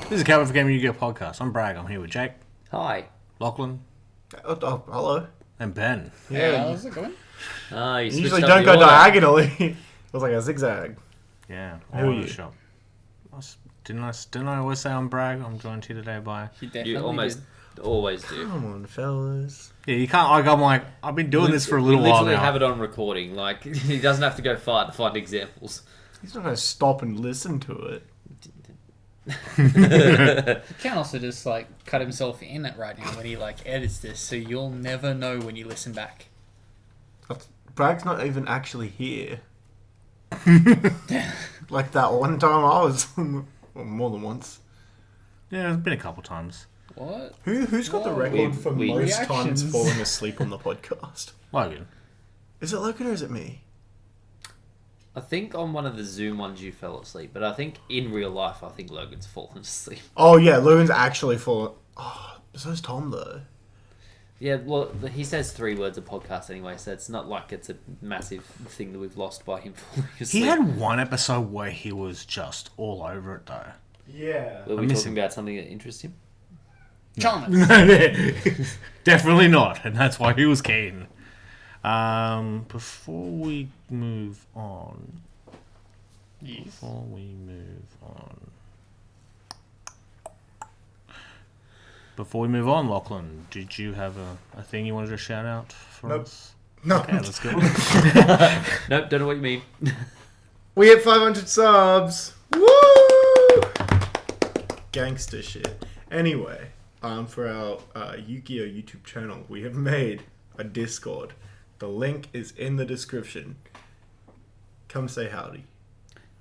This is the C4G Yugioh Podcast. I'm Bragg. I'm here with Jake. Hi. Lachlan. Hello. And Ben. Yeah. How's it going? You usually don't go diagonally. It was like a zigzag. Yeah. Who are you? Shop. Didn't I always say I'm Bragg? I'm joined here today by... You almost always do. Come on, fellas. Yeah, you can't... I'm like, I've been doing this for a little while now. We literally have it on recording. Like, he doesn't have to go far to find examples. He's not going to stop and listen to it. He can also just like cut himself in it right now when he like edits this, so you'll never know when you listen back. Bragg's not even actually here. Like that one time I was, well, more than once. Yeah, it's been a couple times. What? Who's got the record for most reactions. times falling asleep on the podcast? Logan. Is it Logan or is it me? I think on one of the Zoom ones you fell asleep, but I think in real life, I think Logan's fallen asleep. Oh yeah, Logan's actually fallen. Oh, so's Tom though. Yeah, well, he says 3 words a podcast anyway, so it's not like it's a massive thing that we've lost by him falling asleep. He had one episode where he was just all over it, though. Yeah. Were we talking about something that interests him? Chalmers. Definitely not, and that's why he was keen. Before we move on... Yes. Before we move on, Lachlan, did you have a thing you wanted to shout out for us? No. Okay, let's go. Nope, don't know what you mean. We hit 500 subs. Woo! Gangster shit. Anyway, for our Yugioh YouTube channel, we have made a Discord. The link is in the description. Come say howdy.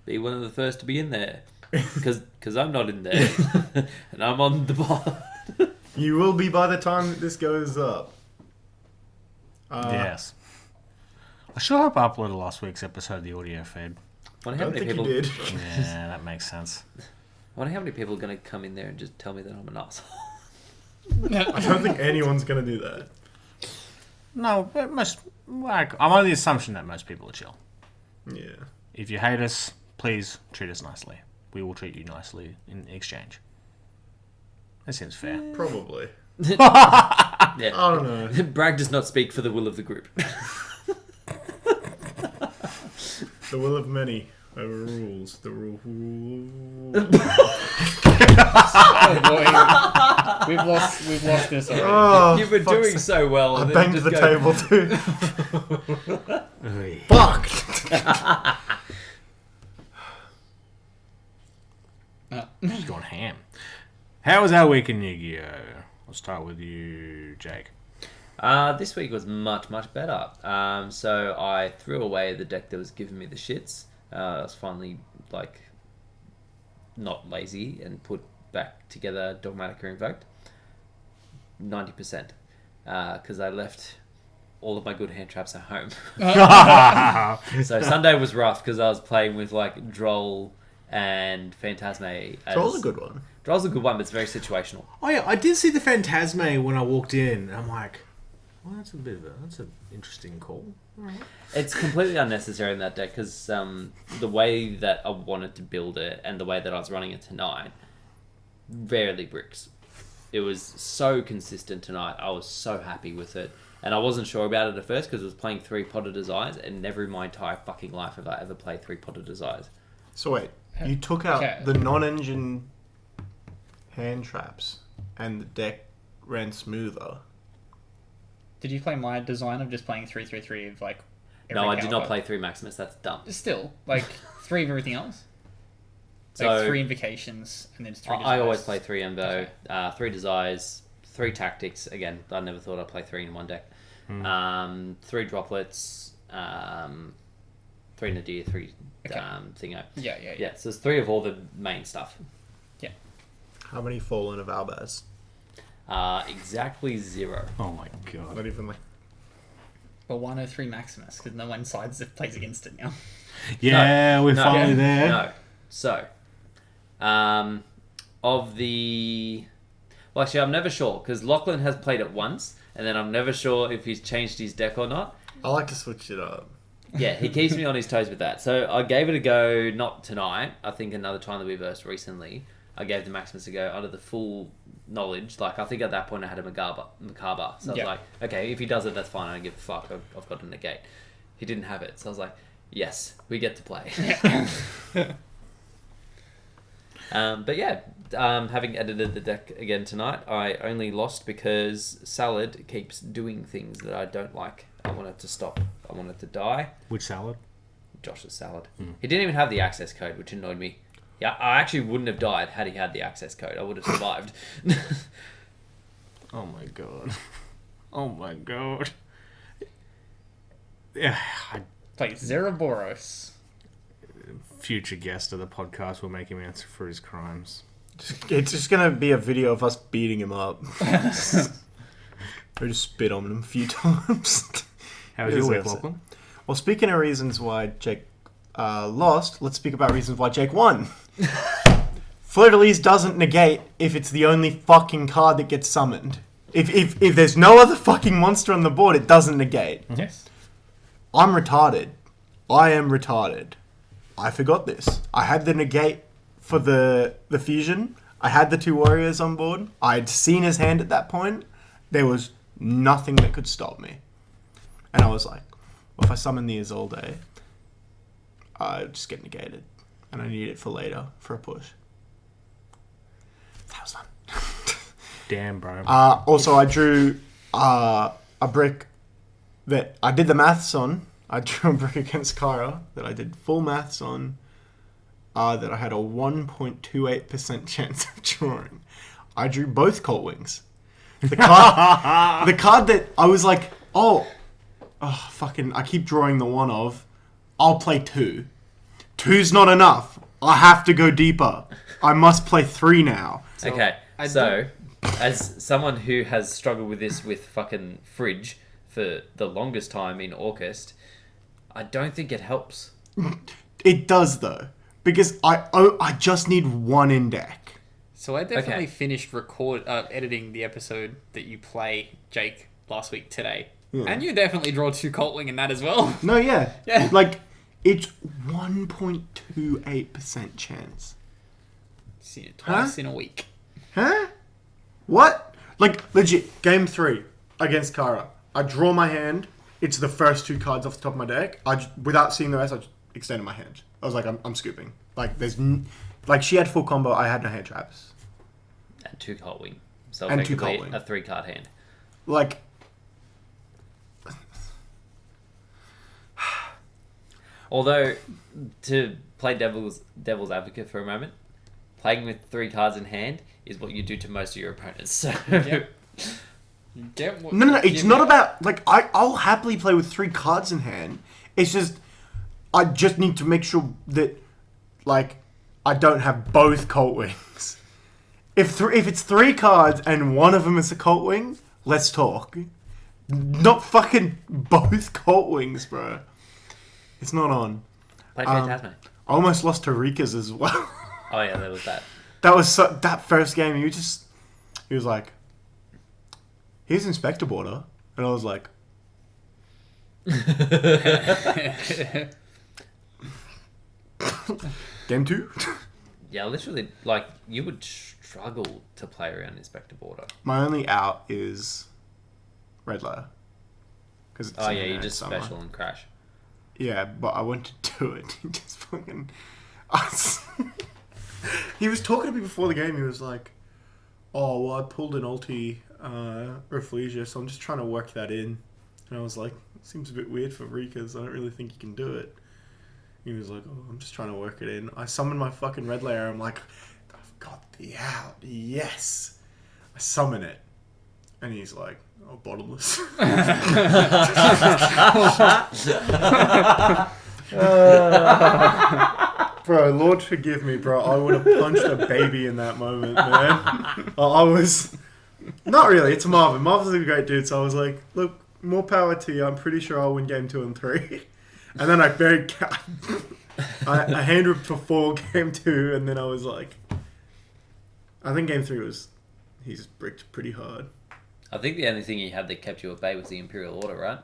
Be one of the first to be in there. Because I'm not in there. And I'm on the bar. You will be by the time that this goes up. Yes. I sure hope I uploaded last week's episode of the audio feed. Wonder I how don't many think people. you did. Yeah, that makes sense. Wonder how many people are going to come in there and just tell me that I'm an asshole. I don't think anyone's going to do that. No, I'm on the assumption that most people are chill. Yeah. If you hate us, please treat us nicely. We will treat you nicely in exchange. That seems fair. Probably. Yeah. I don't know. Bragg does not speak for the will of the group. The will of many overrules the rule. Oh boy, we've lost this already. Oh, You've been doing so well. I and then banged just the go- table too. Fucked. Just gone ham. How was our week in Yu-Gi-Oh? I'll start with you, Jake. This week was much, much better. So I threw away the deck that was giving me the shits. I was finally, not lazy and put back together Dogmatica Invoked. 90%. Because I left all of my good hand traps at home. So Sunday was rough because I was playing with, Droll and Phantasme. Troll's a good one. Droll's a good one, but it's very situational. Oh yeah, I did see the Phantasme when I walked in, and I'm like, well, that's an interesting call. Right. It's completely unnecessary in that deck because the way that I wanted to build it and the way that I was running it tonight, rarely bricks. It was so consistent tonight. I was so happy with it. And I wasn't sure about it at first because it was playing 3-Potter Desires, and never in my entire fucking life have I ever played 3-Potter Desires. So wait, you took out the non-engine hand traps and the deck ran smoother. Did you play my design of just playing 3-3-3 of every No, I did not caliber? play 3 Maximus. That's dumb. Still, 3 of everything else. So 3 invocations and then 3 desires. I always play 3 Embo, 3 Desires, 3 Tactics. Again, I never thought I'd play 3 in one deck. 3 Droplets, 3 Nadir, 3 Thingo. Yeah. So it's 3 of all the main stuff. Yeah. How many Fallen of Albaz? Exactly 0. Oh my god. Not even But 103 Maximus, because no one sides that plays against it now. Yeah, we're finally there. No. So, of the... Well, actually, I'm never sure, because Lachlan has played it once, and then I'm never sure if he's changed his deck or not. I like to switch it up. Yeah, he keeps me on his toes with that. So I gave it a go, not tonight, I think another time that we versed recently. I gave the Maximus a go under the full knowledge. Like, I think at that point I had a Macabre. So I was like, okay, if he does it, that's fine. I don't give a fuck. I've got a negate. He didn't have it. So I was like, yes, we get to play. But yeah, having edited the deck again tonight, I only lost because Salad keeps doing things that I don't like. I want it to stop. I want it to die. Which salad? Josh's Salad. He didn't even have the access code, which annoyed me. Yeah, I actually wouldn't have died had he had the access code. I would have survived. Oh my god. Oh my god. Yeah, Like Zeroboros. future guest of the podcast will make him answer for his crimes. It's just gonna be a video of us beating him up. We just spit on him a few times. How was your week, Lachlan? Well, speaking of reasons why Jake lost, let's speak about reasons why Jake won. Fleur-de-Lis doesn't negate if it's the only fucking card that gets summoned. If there's no other fucking monster on the board, it doesn't negate. Yes. I'm retarded. I am retarded. I forgot this. I had the negate for the fusion. I had the 2 warriors on board. I'd seen his hand at that point. There was nothing that could stop me. And I was like, well, if I summon the Isolde, I just get negated. And I need it for later, for a push. That was fun. Damn, bro. Also, I drew a brick that I did the maths on. I drew a brick against Kyra that I did full maths on. That I had a 1.28% chance of drawing. I drew both Colt Wings. The card that I was like, fucking, I keep drawing the one of, I'll play 2. 2's not enough. I have to go deeper. I must play 3 now. Okay, as someone who has struggled with this with fucking Fridge for the longest time in August, I don't think it helps. It does, though. Because I just need 1 in deck. So I definitely finished editing the episode that you play, Jake, last week today. Yeah. And you definitely draw 2 Coltwing in that as well. No, yeah. Yeah. Like, it's 1.28% chance. Seen it twice in a week. Huh? What? Like, legit, game 3 against Kara. I draw my hand. It's the first 2 cards off the top of my deck. Without seeing the rest, I just extended my hand. I was like, I'm scooping. Like, she had full combo. I had no hand traps. And 2 Coltwing. So and 2 effectively Coltwing. a 3-card hand. Like... Although, to play devil's advocate for a moment, playing with 3 cards in hand is what you do to most of your opponents. So... Yep. No. It's not about... Like, I'll happily play with 3 cards in hand. It's just... I just need to make sure that, like, I don't have both Colt Wings. If it's 3 cards and one of them is a Colt Wing, let's talk. Not fucking both Colt Wings, bro. It's not on. Play Phantasme. I almost lost to Rika's as well. Oh yeah, there was that. That was that first game. He was like, here's Inspector Border, and I was like. Game 2? Yeah, literally, like, you would struggle to play around Inspector Border. My only out is Red Layer. Oh yeah, you just special and crash. Yeah, but I went to do it. He just fucking... He was talking to me before the game. He was like, oh, well, I pulled an ulti Rafflesia, so I'm just trying to work that in. And I was like, it seems a bit weird for Rika's. I don't really think you can do it. He was like, oh, I'm just trying to work it in. I summoned my fucking Red Layer. I'm like, I've got the out. Yes. I summon it. And he's like, oh, bottomless. Bro, Lord forgive me, bro. I would have punched a baby in that moment, man. I was... Not really. It's Marvin. Marvin's a great dude, so I was like, look, more power to you. I'm pretty sure I'll win game 2 and 3. And then I hand ripped for 4 game 2, and then I was like, I think game 3 was, he's bricked pretty hard. I think the only thing he had that kept you at bay was the Imperial Order, right?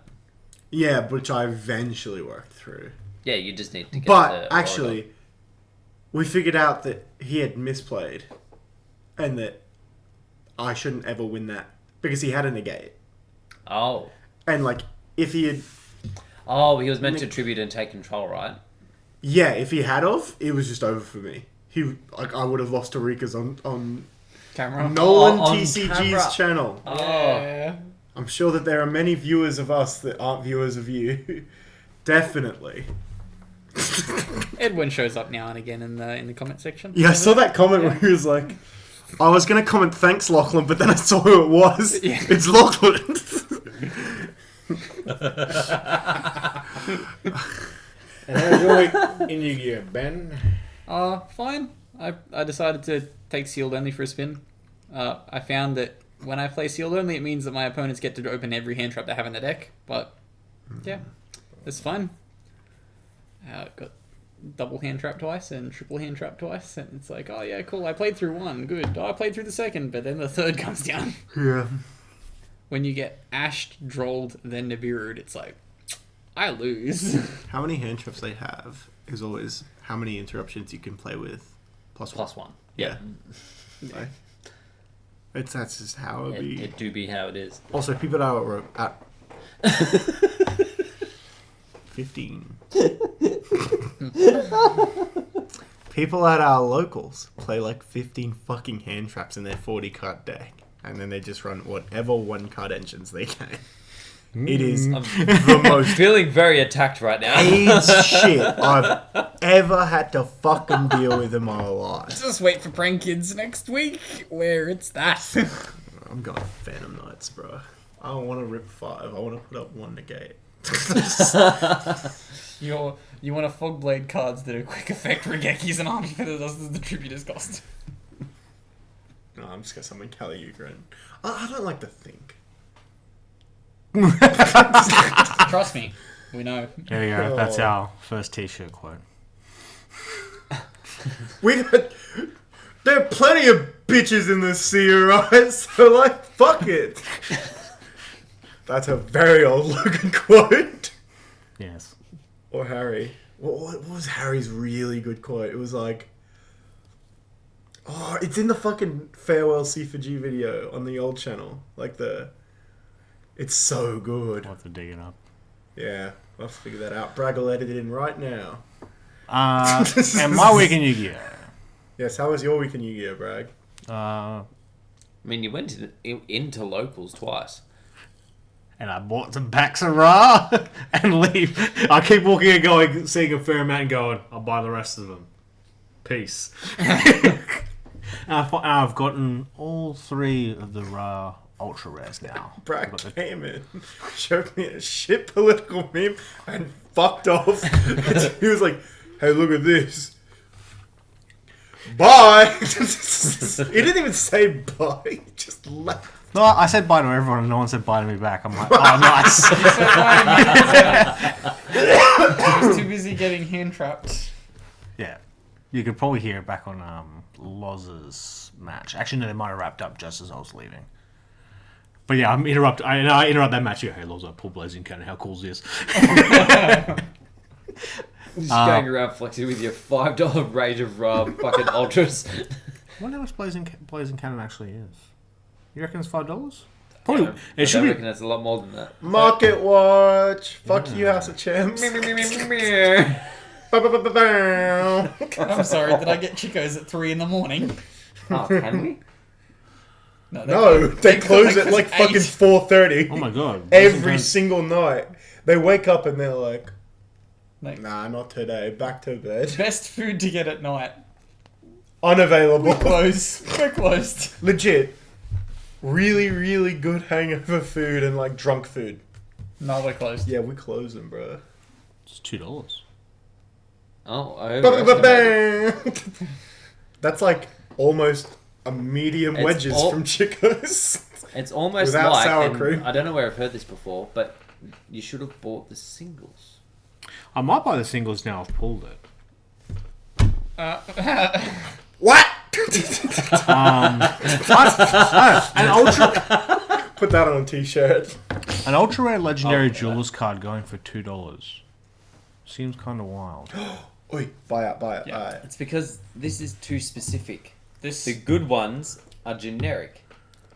Yeah, which I eventually worked through. Yeah, you just need to get But actually, we figured out that he had misplayed and that I shouldn't ever win that because he had a negate. Oh. And like, if he had, Oh, he was meant to tribute and take control, right? yeah, if he had of, it was just over for me. I would have lost to Rikas on Camera. Nolan on TCG's camera. channel. Oh. Yeah. I'm sure that there are many viewers of us that aren't viewers of you. Definitely. Edwin shows up now and again in the comment section. Yeah, I saw that comment where he was like, I was going to comment thanks Lachlan, but then I saw who it was. Yeah. It's Lachlan. And how's your week in Yu-Gi-Oh, Ben? Fine. I decided to take sealed only for a spin. I found that when I play sealed only, it means that my opponents get to open every hand trap they have in the deck. But yeah, it's fun. Got double hand trap twice and triple hand trap twice, and it's like, oh yeah, cool. I played through one, good. Oh, I played through the second, but then the third comes down. Yeah. When you get ashed, drolled, then Nibiru'd, it's like, I lose. How many hand traps they have is always how many interruptions you can play with plus one. Plus one. Yeah. Like, that's just how it be. It do be how it is. Also, people that are at 15. People at our locals play like 15 fucking hand traps in their 40 card deck, and then they just run whatever one card engines they can. It is I'm the most feeling very attacked right now. AIDS shit I've ever had to fucking deal with in my life. Just wait for Prank Kids next week, where it's that. I'm going Phantom Knights, bro. I don't want to rip 5. I want to put up 1 negate. You want a Fogblade cards that are quick effect Regekis and army for the tributors cost. No, I'm just going to summon Kali Yuga. I don't like to think. Trust me, we know. There we go. That's Oh. our first T-shirt quote. There are plenty of bitches in this sea, right? So, like, fuck it. That's a very old Logan quote. Yes. Or Harry. What was Harry's really good quote? It was like, oh, it's in the fucking Farewell C4G video on the old channel. Like it's so good. I'll have to dig it up. Yeah, I'll have to figure that out. Bragg will edit it in right now. And my week in Yu-Gi-Oh! Yes, how was your week in Yu-Gi-Oh, Bragg? I mean, you went into locals twice. And I bought some packs of Ra and leave. I keep walking and going, seeing a fair amount and going, I'll buy the rest of them. Peace. And I've gotten all 3 of the Ra Ultra Rares now. Bragg came in, showed me a shit political meme, and fucked off. He was like, hey, look at this. Bye! He didn't even say bye, he just left. No, I said bye to everyone and no one said bye to me back. I'm like, oh, nice. I was too busy getting hand trapped. Yeah. You could probably hear it back on Loz's match. Actually, no, they might have wrapped up just as I was leaving. But yeah, I interrupt that match. Yeah, hey, Loz, I pull Blazing Cannon. How cool is this? Just going around flexing with your $5 range of fucking ultras. I wonder how much Blazing Cannon actually is. You reckon it's $5? Probably. I It should reckon be. that's a lot more than that. Market watch. Fuck you, House of Champs. I'm sorry, did I get Chicos at 3 in the morning? Oh, can we? No, they close at like fucking 4:30 Oh my god. every single night. They wake up and they're like, Like, nah, not today. Back to bed. best food to get at night. Unavailable. Closed. We're closed. Legit. Really, really good hangover food and like drunk food. No, we're closed. Yeah, we close them, bro. It's $2. Oh, I overestimated. That's like almost a medium It's wedges all- from Chico's. It's almost Without like, sour and cream. I don't know where I've heard this before, but you should have bought the singles. I might buy the singles now. I've pulled it. What? An ultra Put that on a t-shirt. rare legendary jewelers card going for $2. Seems kind of wild. Oi, buy it. Yeah. It's because this is too specific. This The good ones are generic.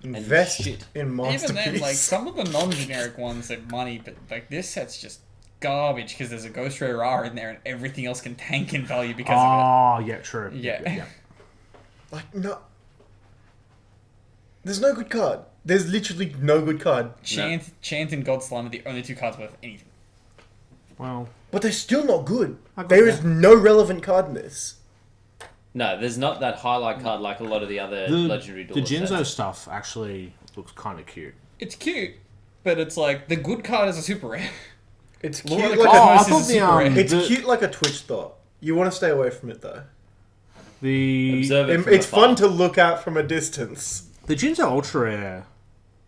Invest shit. in Masterpiece. Even then, like, some of the non-generic ones are money, but, like, this set's just garbage because there's a Ghost Ray Ra in there and everything else can tank in value because Oh, yeah, true. Yeah. Like, no. There's no good card. There's literally no good card. of it. Chant and God Slime are the only two cards worth anything. Well, But they're still not good. got There that. is no relevant card in this. No, there's not that highlight card like a lot of the other the legendary duelist Jinzo sets. stuff actually looks kind of cute. It's cute, but it's like the good card is a super rare. It's Lord cute of the like Oh, I Cosmos is thought a the super rare. It's the, cute like a Twitch thought. You want to stay away from it though. the Observe it from It's afar. fun to look at from a distance. the Jinzo Ultra Rare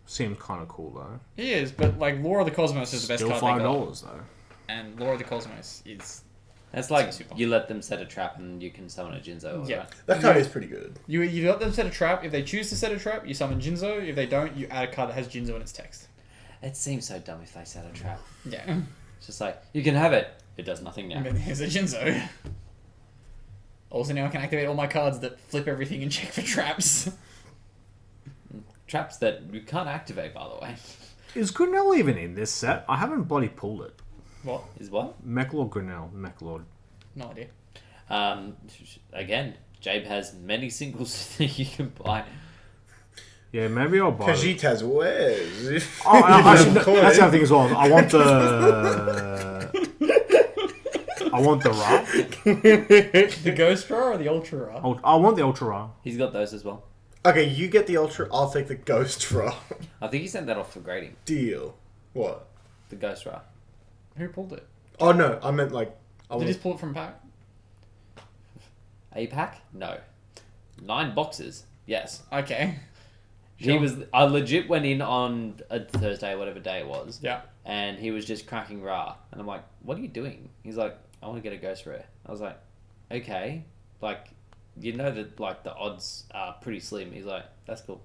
seems kind of cool though. He is, but like Lore of the Cosmos is the best Still card they got. $5 though. And Lore of the Cosmos is... That's like Super. you let them set a trap and you can summon a Jinzo. Yeah. Right? That card is pretty good. You let them set a trap. If they choose to set a trap, you summon Jinzo. If they don't, you add a card that has Jinzo in its text. It seems so dumb if they set a trap. Yeah. It's just like, you can have it. It does nothing now. And then here's a Jinzo. Also now I can activate all my cards that flip everything and check for traps. Traps that you can't activate, by the way. Is Grinnell even in this set? I haven't bloody pulled it. What? Is what? Mechlord Grinnell. Mechlord. No idea. Again, Jabe has many singles that you can buy. Yeah, maybe I'll buy it. Khajiit wares. Oh, actually, that's the other thing as well. I want the... I want the Ra. The Ghost Ra or the Ultra Ra? I want the Ultra Ra. He's got those as well. Okay, you get the Ultra, I'll take the Ghost Ra. I think he sent that off for grading. Deal. What? The Ghost Ra. Who pulled it? Oh no, I meant like... Did he just pull it from pack? A pack? No. 9 boxes. Yes. Okay. I legit went in on a Thursday, whatever day it was. Yeah. And he was just cracking Ra. And I'm like, what are you doing? He's like, I want to get a Ghost Rare. I was like, okay. Like, you know that like the odds are pretty slim. He's like, that's cool.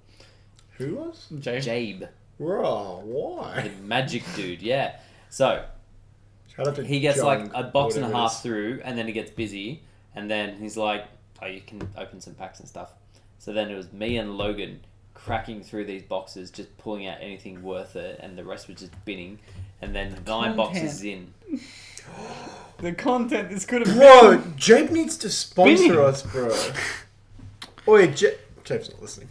Who was? Jabe. Raw, The why? magic dude, yeah. So, Shout out to he gets Jung, like a box and a whatever it half is. through, and then he gets busy, and then he's like, oh, you can open some packs and stuff. So then it was me and Logan cracking through these boxes, just pulling out anything worth it, and the rest was just binning. And then 9 boxes in. The content is good. Bro, Jabe needs to sponsor Binning. us, bro. Oi, Jabe's not listening.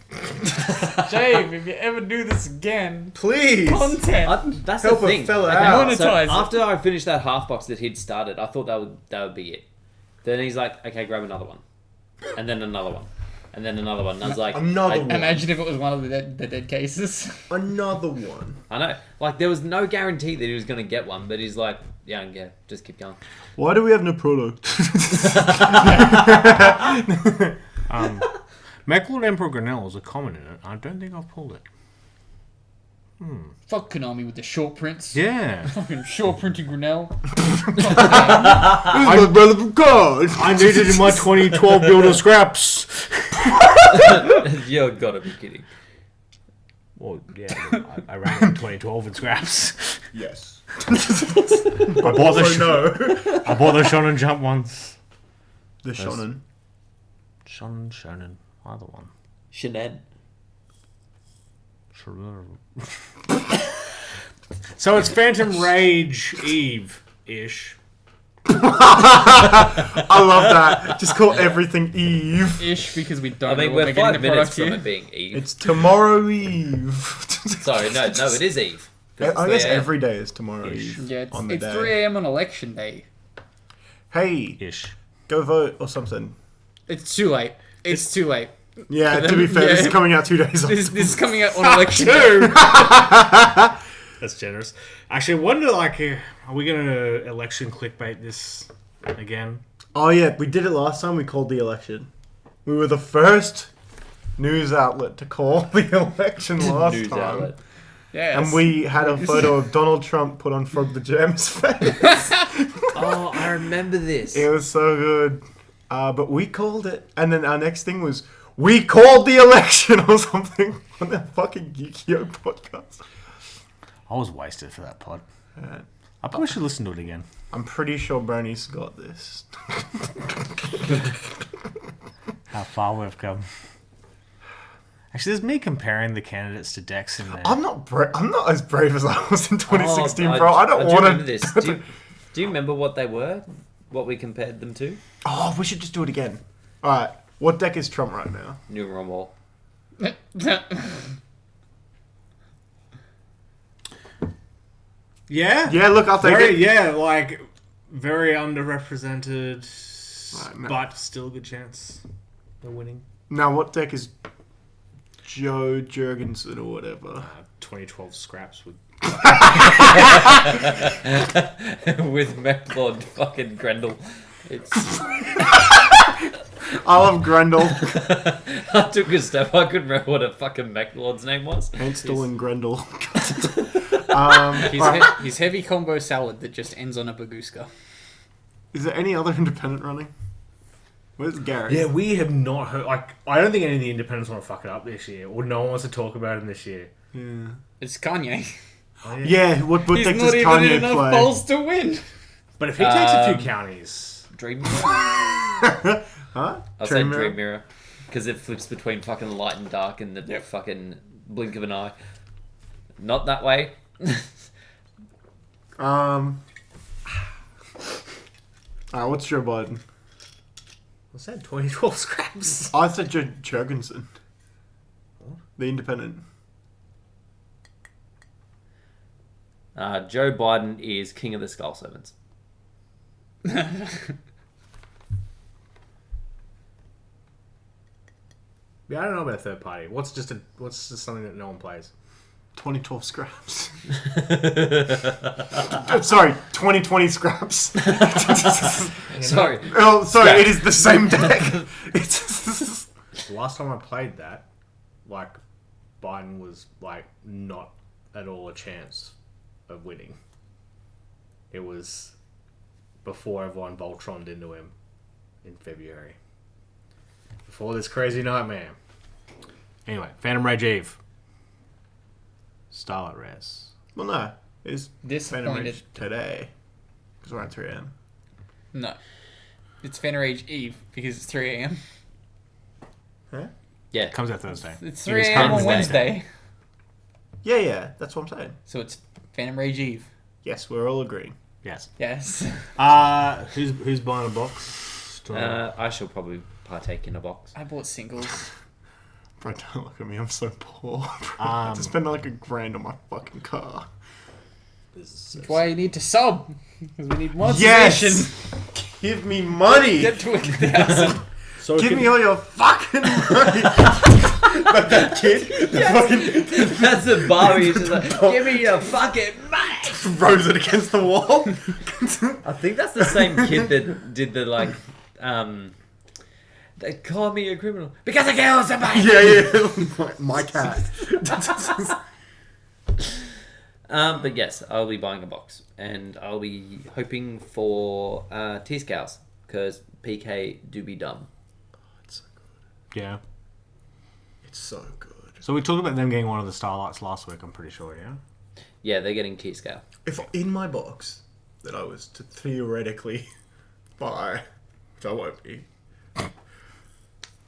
Jabe, if you ever do this again, Please. content. That's Help the a thing. fella out. So Monetize it. after I finished that half box that he'd started, I thought that would be it. Then he's like, okay, grab another one. And then another one. And then another one. And I was like, Another one. Imagine if it was one of the dead cases. Another one. I know. Like, there was no guarantee that he was going to get one, but he's like, yeah, just keep going. Why do we have no product? Mechlord Emperor Grinnell is a common in it. I don't think I've pulled it. Fuck Konami with the short prints. Yeah. Fucking short printing Grinnell. My relevant card. I need it in my 2012 Builder Scraps. You've got to be kidding. Well, yeah, I ran it in 2012 in Scraps. Yes. I bought the no. I bought the Shonen Jump once. The Shonen. Shonen, either one. Shannon. So it's Phantom Rage Eve-ish. I love that. Just call everything Eve. Ish, because we I don't mean, know what we're they're getting 5 the minutes product from here. it being Eve. It's tomorrow Eve. Sorry, no, it is Eve. 'Cause I it's guess there. every day is tomorrow Ish. Eve. Yeah, on the it's day. 3 a.m. on election day. Hey, Ish. go vote or something. It's too late. It's too late. Yeah, For to be them, fair, this yeah. is coming out 2 days This after. is coming out on election day. That's generous. Actually, I wonder, like, are we going to election clickbait this again? Oh yeah, we did it last time. We called the election. We were the first news outlet to call the election last News time. outlet. Yeah, And we had a photo of Donald Trump put on Frog the Jam's face. Oh, I remember this. It was so good. But we called it. And then our next thing was, we called the election or something on that fucking Yugioh podcast. I was wasted for that pod. Uh, I probably should listen to it again. I'm pretty sure Bernie's got this. How far we've come. Actually, there's me comparing the candidates to decks in there. I'm not as brave as I was in 2016, Oh, bro. I don't want remember to. this. Do you remember what they were? What we compared them to? Oh, we should just do it again. All right. What deck is Trump right now? New Wall. Yeah. Yeah, look, I'll take Very, it. yeah, like very underrepresented, Right, no. but still a good chance of winning. Now, what deck is Joe Jurgensen or whatever? 2012 scraps with. With Mechlord fucking Grendel. It's... I love Grendel. I took a step. I couldn't remember what a fucking Mechlord's name was. Hanstel and Grendel. His heavy combo salad that just ends on a Baguska. Is there any other independent running? Where's Gary? Yeah, we have not heard. Like, I don't think any of the independents want to fuck it up this year, or no one wants to talk about him this year. Yeah. It's Kanye. Oh, Yeah, what He's deck not does even Kanye enough play? balls to win. But if he takes a few counties, Dream Huh? I'll say Dream Mirror? Dream Mirror. Because it flips between fucking light and dark in the fucking blink of an eye. Not that way. What's Joe Biden? what's that? 2012 scraps. I said Joe Jurgensen. The independent. Joe Biden is King of the Skull Servants. Yeah, I don't know about a third party. What's just something that no one plays? 2012 scraps. Sorry, 2020 scraps. Sorry. Oh, sorry, Scraps. it is the same deck. It's The last time I played that, like, Biden was like not at all a chance of winning. It was before everyone Voltroned into him in February. Before this crazy nightmare. Anyway, Phantom Rage Eve. Starlight Rares. well, no, it's Phantom Disappointed. Rage today because we're at 3 a.m. No. It's Phantom Rage Eve because it's 3 a.m. Huh? Yeah. Comes out Thursday. It's It 3 is a.m. on currently Wednesday. Yeah, that's what I'm saying. So it's Phantom Rage Eve. Yes, we're all agreeing. Yes. Yes. Who's buying a box? I shall probably partake in a box. I bought singles. Bro, don't look at me. I'm so poor. Bro. I have to spend like $1,000 on my fucking car. That's why you need to sub. Because we need monetization. Yes! Give me money! Get to 1,000. So Give me all your fucking money! Like that kid, the fucking That's the bar. He's just like, give me your fucking money. throws it against the wall. I think that's the same kid that did the like, they call me a criminal because I killed somebody. Yeah. My cat. But yes, I'll be buying a box, and I'll be hoping for T-Scouts because PK do be dumb. Yeah. It's so good. So we talked about them getting one of the Starlights last week, I'm pretty sure, yeah? Yeah, they're getting T-Scout. If in my box that I was to theoretically buy, which I won't be,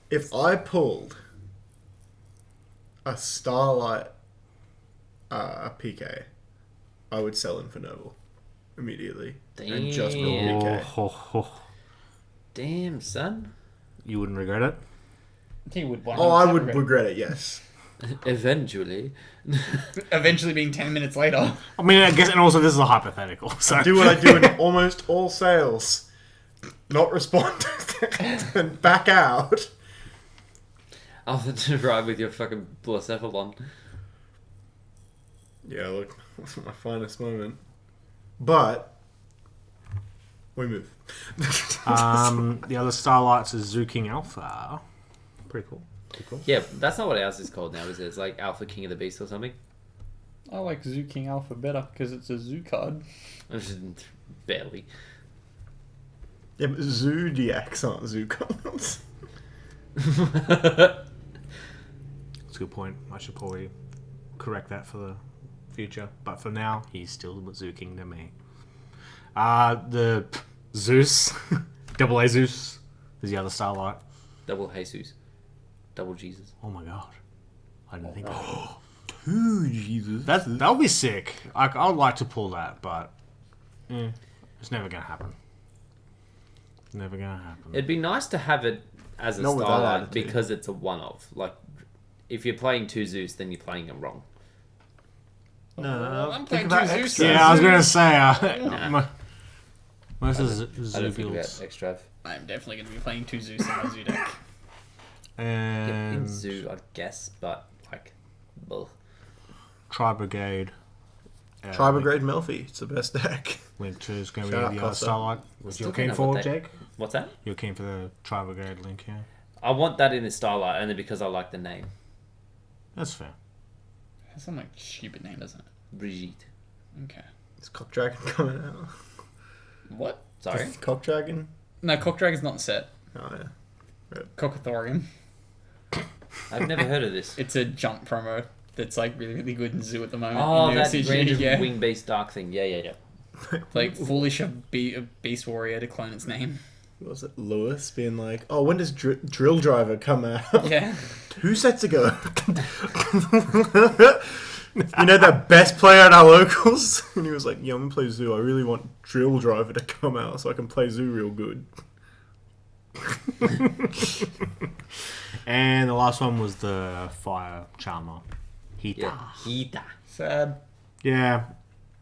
if I pulled a Starlight PK, I would sell him for Noble immediately. And just roll Damn. PK. Damn, son. You wouldn't regret it? He would want Oh, I would regret it, yes. Eventually. Eventually being 10 minutes later. I mean, I guess, and also this is a hypothetical, so... Do what I do in almost all sales. Not respond and back out. I'll have to ride with your fucking Blacephalon. Yeah, look, wasn't my finest moment. But we move. The other Starlights is Zoo King Alpha. Pretty cool. Pretty cool. Yeah, that's not what ours is called now, is it? It's like Alpha King of the Beast or something. I like Zoo King Alpha better because it's a zoo card. Barely. Yeah, but Zodiacs aren't zoo cards. That's a good point. I should probably correct that for the future. But for now, he's still Zoo King to me. The Zeus, Double A Zeus, is the other Starlight. Double Jesus. Double Jesus. Oh my god. I didn't think. Ooh, Jesus. That would be sick. I would like to pull that, but it's never gonna happen. Never gonna happen. It'd be nice to have it as a Not with that starlight attitude. because it's a one-off. Like, if you're playing 2 Zeus, then you're playing them wrong. No, I'm think playing about 2 Zeus. extra. Yeah, I was gonna say. Nah. Most of I the don't think about Zoo extra. I'm definitely going to be playing 2 Zeus in my Zoo deck. In and Zoo, I guess, but like, ugh. Tri Brigade. Tri-Brigade Melfi. It's the best deck. Link 2 is going Shout to out be the Costa. Starlight. Was Still you don't keen know for what it, they- Jake? What's that? You're keen for the Tri Brigade link, yeah? I want that in the Starlight only because I like the name. That's fair. It sounds like a stupid name, doesn't it? Brigitte. Okay. Is Cock Dragon coming out? What? Sorry? Cock Dragon? No, Cock Dragon's not in the set. Oh, yeah. Cockathorium. I've never heard of this. It's a jump promo that's like really, really good in Zoo at the moment. Oh, in that OCG, random yeah. wing beast dark thing. Yeah. Like, foolish a beast warrior to clone its name. What was it? Lewis being like, oh, when does Drill Driver come out? Yeah. 2 sets ago. You know that best player at our locals? And he was like, yeah, I'm going to play Zoo. I really want Drill Driver to come out so I can play Zoo real good. And the last one was the Fire Charmer. Hita. Yeah. Hita. Sad. Yeah.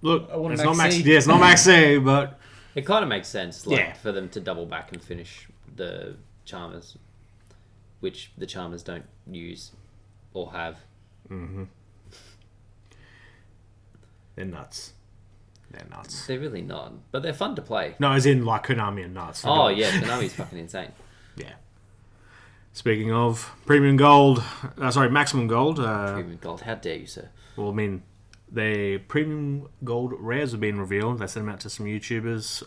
Look, I want it's Max not Max. C. Yeah, it's not Max C, but It kind of makes sense, like, Yeah. for them to double back and finish the Charmers, which the Charmers don't use or have. they're nuts. They're nuts. They're really not, but they're fun to play. No, as in like Konami and nuts. Oh yeah, Konami's fucking insane. Yeah. Speaking of premium gold, maximum gold. Premium gold, how dare you, sir? Well, I mean, the premium gold rares have been revealed. They sent them out to some YouTubers.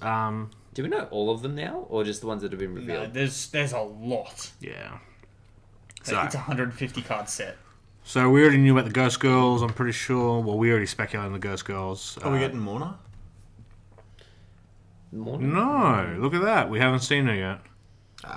Do we know all of them now, or just the ones that have been No, revealed? there's a lot. Yeah. It's So, a 150 card set. so we already knew about the Ghost Girls. I'm pretty sure. Well, we already speculated on the Ghost Girls. Are we getting Morna? Morning? No, look at that. We haven't seen her yet.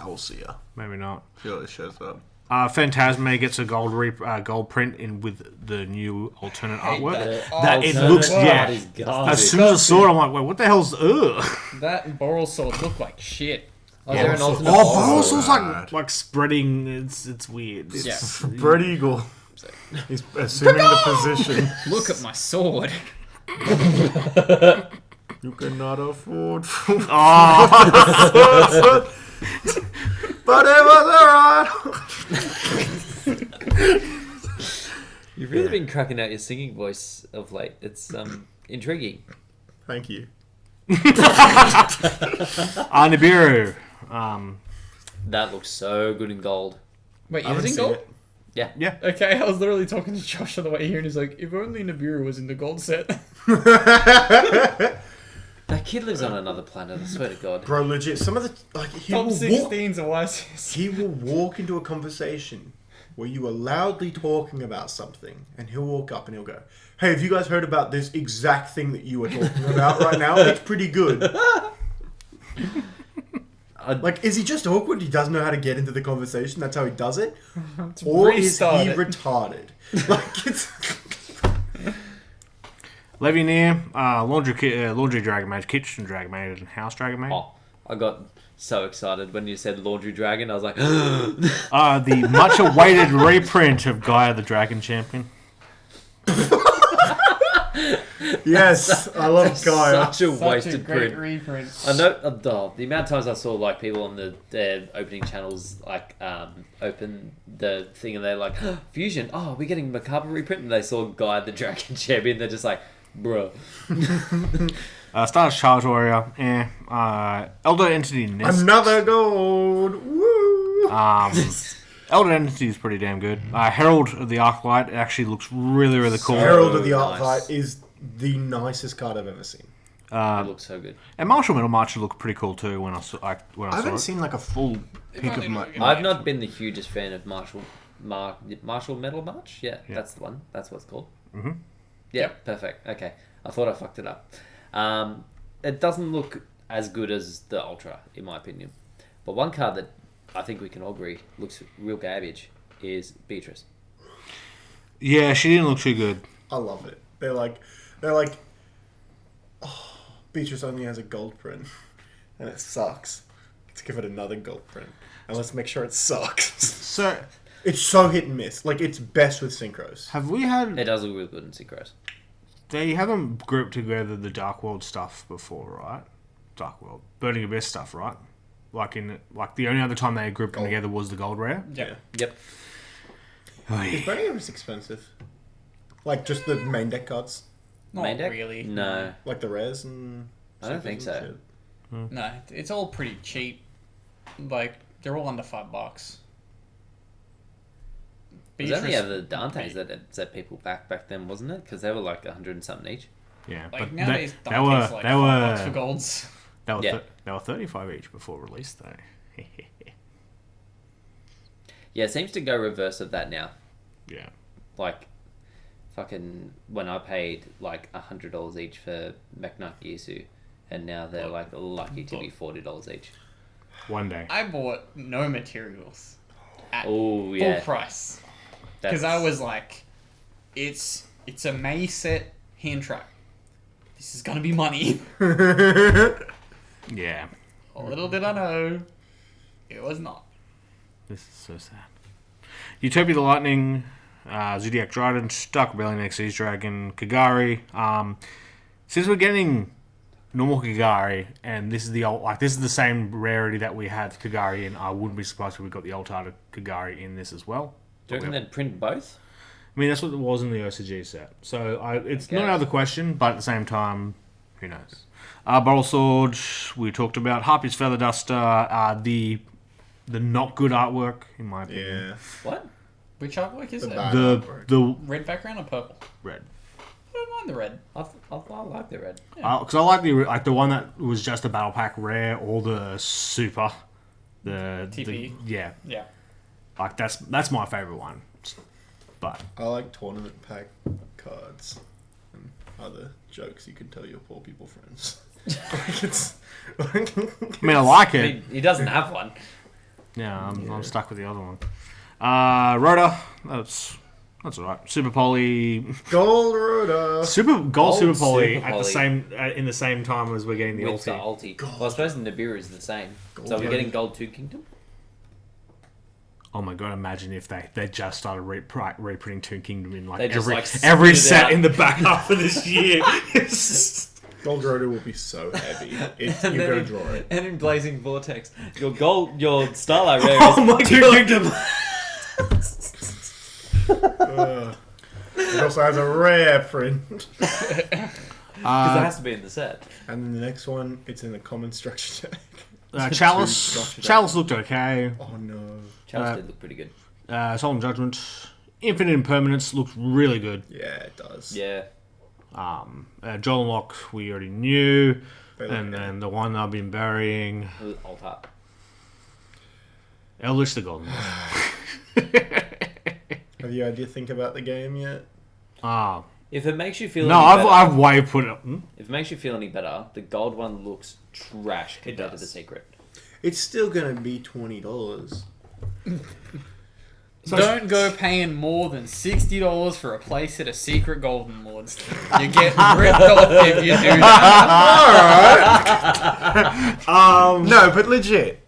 We'll see ya. Maybe not. Sure, it shows up. Phantasme gets a gold print in with the new alternate artwork. That it looks- yeah. Is garbage. As soon as I saw it, I'm like, wait, what the hell's That and Boral Sword look like shit. Oh, is there an alternate? Oh, Oh, Borosaw's right. like spreading. It's weird. Yeah. Spread Eagle. He's assuming the position. Look at my sword. You cannot afford. Oh, But it was alright. You've really been cracking out your singing voice of late. It's intriguing. Thank you. Nibiru. That looks so good in gold. Wait, I is haven't it in seen gold? it. Yeah. Okay, I was literally talking to Josh on the way here, and he's like, "If only Nibiru was in the gold set." That kid lives on another planet. I swear to God. Bro, legit. Some of the he Top will walk. 16s are YCS. He will walk into a conversation where you are loudly talking about something, and he'll walk up and he'll go, "Hey, have you guys heard about this exact thing that you are talking about right now? It's pretty good." Like, is he just awkward? He doesn't know how to get into the conversation. That's how he does it, or is he restart it. retarded? Like, it's Levineer, Laundry Dragon Mage, Kitchen Dragon Mage, and House Dragon Mage. Oh, I got so excited when you said Laundry Dragon. I was like, The much awaited reprint of Gaia the Dragon Champion. yes, I love Gaia. such a Such a wasted great print. reprint. I know the amount of times I saw like people on their opening channels like open the thing and they're like, Fusion, oh, we're getting Macabre reprint, and they saw Guy the Dragon Champion. They're just like, bro. Stardust Charge Warrior. Elder Entity Nest. Another gold. Woo! Elder Entity is pretty damn good. Herald of the Arclight actually looks really, really cool. Herald of the nice. Arclight is the nicest card I've ever seen. It looks so good. And Martial Metal March looked pretty cool too when I saw I saw haven't it. seen like a full pick of my. I've not been the hugest fan of Martial Metal March. Yeah, that's the one. That's what it's called. Mm-hmm. Yeah, perfect. Okay, I thought I fucked it up. It doesn't look as good as the Ultra, in my opinion. But one card that I think we can all agree looks real garbage is Beatrice. Yeah, she didn't look too good. I love it. They're like, oh, Beatrice only has a gold print, and it sucks. Let's give it another gold print, and let's make sure it sucks. So, It's so hit and miss. Like, it's best with synchros. have we had... It does look really good in synchros. They haven't grouped together the Dark World stuff before, right? Dark World. Burning Abyss stuff, right? Like, the only other time they grouped them Gold. together was the Gold Rare. Yeah. Yep. Oh, Is yeah. Burning Abyss expensive? Like, just the main deck cards? Not Main deck? really. No. Like the rares and... I don't think supers and so. shit? No, it's all pretty cheap. Like, they're all under $5. It was only Beatrice- other Dantes that set people back then, wasn't it? Because they were like 100 and something each. Yeah, Like, but nowadays, they Dante's were like they $5 for were golds. Yeah. they were 35 each before release though. Yeah, it seems to go reverse of that now. Yeah. Like, fucking, when I paid like $100 each for Meknut Yisu, and now they're like lucky to be $40 each. One day. I bought no materials at Oh, yeah. full price. Because I was like, it's a May set hand trap. This is gonna be money. Yeah. Little did I know, it was not. This is so sad. Utopia the Lightning, Zodiac Trident, Dark Rebellion, Xyz Dragon, Kagari. Since we're getting normal Kagari, and this is the same rarity that we had Kagari in, I wouldn't be surprised if we got the Altar Kagari in this as well. Do you reckon they'd print both? I mean, that's what it was in the OCG set. So it's not Okay. out of the question, but at the same time, who knows? Bottle Sword, we talked about. Harpy's Feather Duster, the not good artwork, in my opinion. Yeah. What? Which artwork is The it? bad The artwork. the Red background or purple? red. I don't mind the red. I like the red. Because I like the one that was just a battle pack rare or the super, the TP. yeah, Yeah. like that's my favorite one. But I like tournament pack cards and other jokes you can tell your poor people friends. Like, it's... I mean, I like I it. mean, he doesn't have one. Yeah, I'm stuck with the other one. Rhoda, that's alright. Super Poly, Gold Rhoda. Gold Super Super Poly at the Poly. same in the same time as we're getting the With the ulti. ulti. Well, I suppose Nibiru is the same. Gold So we're Rhoda. getting Gold 2 Kingdom? Oh my god! Imagine if they just started reprinting Toon Kingdom in like They just, every like, every spit it set out. in the back half of this year. Gold Rhoda will be so heavy. You're And gonna then draw it. And in Blazing Vortex, your Starlight Rare Oh is my Toon God. Kingdom. It also has a rare print. Because it has to be in the set. And then the next one, it's in the common structure deck. Chalice. Structure deck. Chalice looked okay. Oh no. Chalice did look pretty good. Solemn Judgment. Infinite Impermanence looked really good. Yeah, it does. Yeah. Joel and Locke we already knew. They look And good. then the one I've been burying. It was Altar. Eldritch the Golden. Have you had your think about the game yet? If it makes you feel No, any better, I've way put it. if it makes you feel any better, the gold one looks trash compared to does. the secret. It's still gonna be $20. Don't go paying more than $60 for a playset of Secret Golden Lords. You get ripped off if you do that. No, but legit.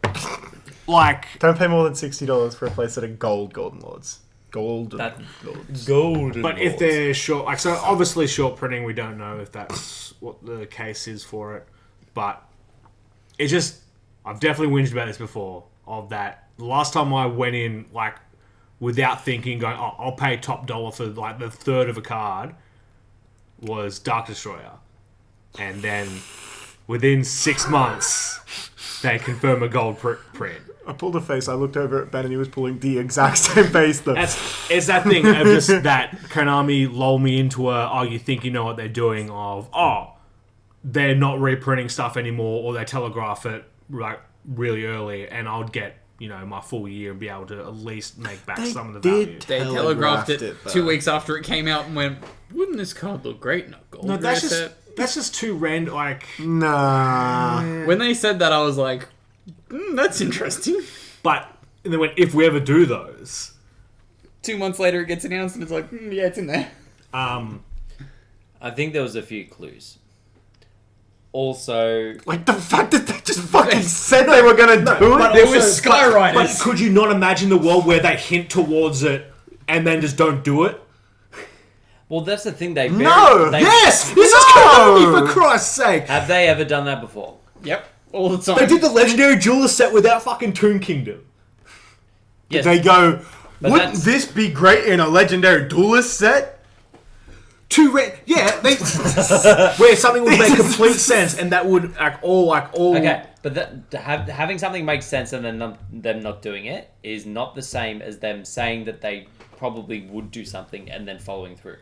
Like, Don't pay more than $60 for a playset of Golden Lords. Golden Lords. Gold. but if they're short, like, so obviously short printing, we don't know if that's what the case is for it. But it's just, I've definitely whinged about this before. Of that, the last time I went in, like, without thinking, going, oh, I'll pay top dollar for like the third of a card, was Dark Destroyer, and then within 6 months, they confirm a gold print. I pulled a face. I looked over at Ben and he was pulling the exact same face. Though. It's that thing of just that Konami lull me into you think you know what they're doing of, they're not reprinting stuff anymore, or they telegraph it like really early, and I'll get, my full year and be able to at least make back some of the value. They telegraphed it 2 weeks after it came out and went, wouldn't this card look great in a gold No, rare set? that's just too random. Like, Nah. When they said that, I was like, that's interesting. but and then if we ever do those, 2 months later, it gets announced, and it's like, yeah, it's in there. I think there was a few clues. Also, Like the fact that they just fucking said they were gonna do it. There was Skywriters. But could you not imagine the world where they hint towards it and then just don't do it? well, that's the thing. They No! They, Yes! This is Konami, for Christ's sake! Have they ever done that before? Yep, all the time. They did the Legendary Jeweler set without fucking Toon Kingdom. Yes. They go, But wouldn't that's- this be great in a legendary duelist set? Yeah, they where something would make complete sense and that would all. Okay, but having something make sense and then them not doing it is not the same as them saying that they probably would do something and then following through.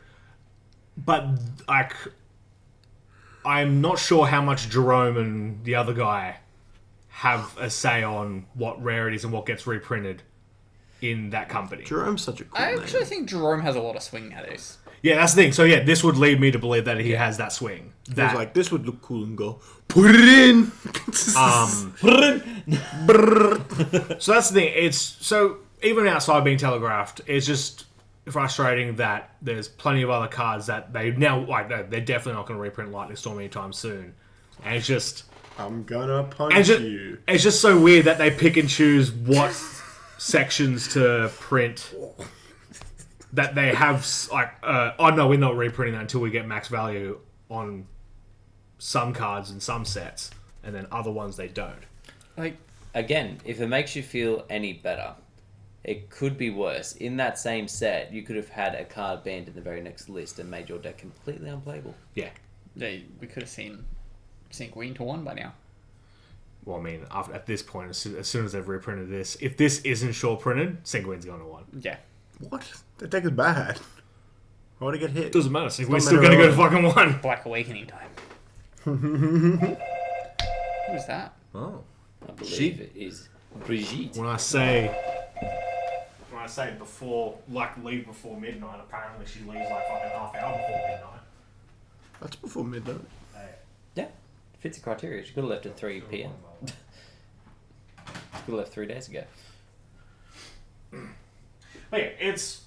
But like, I'm not sure how much Jerome and the other guy have a say on what rarities and what gets reprinted in that company. Jerome's such a cool I name. actually think Jerome has a lot of swing nowadays. Yeah, that's the thing. So yeah, this would lead me to believe that he has that swing. He was That like, this would look cool and go, put it in! So that's the thing. It's so even outside being telegraphed, it's just frustrating that there's plenty of other cards that they now like. They're definitely not going to reprint Lightning Storm anytime soon, and it's just I'm gonna punch and just, you. it's just so weird that they pick and choose what sections to print. That they have like, oh no, we're not reprinting that until we get max value on some cards and some sets, and then other ones they don't. Like, Again, if it makes you feel any better, it could be worse. In that same set, you could have had a card banned in the very next list and made your deck completely unplayable. Yeah. we could have seen Queen to 1 by now. Well, I mean, at this point, as soon as they've reprinted this, if this isn't short printed, Sanguine's going to 1. Yeah. What? That deck is bad. Why would it get hit? Doesn't matter. Sanguine's not still going to go to matter fucking 1. Black Awakening time. Who's that? Oh. I believe it is Brigitte. When I say before, like leave before midnight, apparently she leaves like fucking half hour before midnight. That's before midnight. Yeah, fits the criteria. She could have left at 3 p.m. She could have left 3 days ago. But yeah, it's...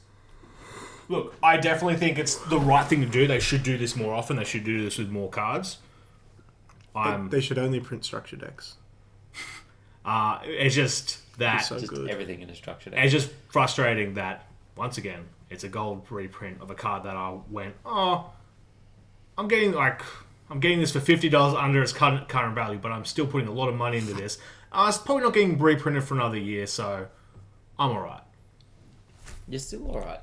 Look, I definitely think it's the right thing to do. They should do this more often. They should do this with more cards. They should only print structure decks. It's just that... So Just good. everything in a structured It's just frustrating that, once again, it's a gold reprint of a card that I went, oh, I'm getting this for $50 under its current value, but I'm still putting a lot of money into this. It's probably not getting reprinted for another year, so I'm alright. You're still alright.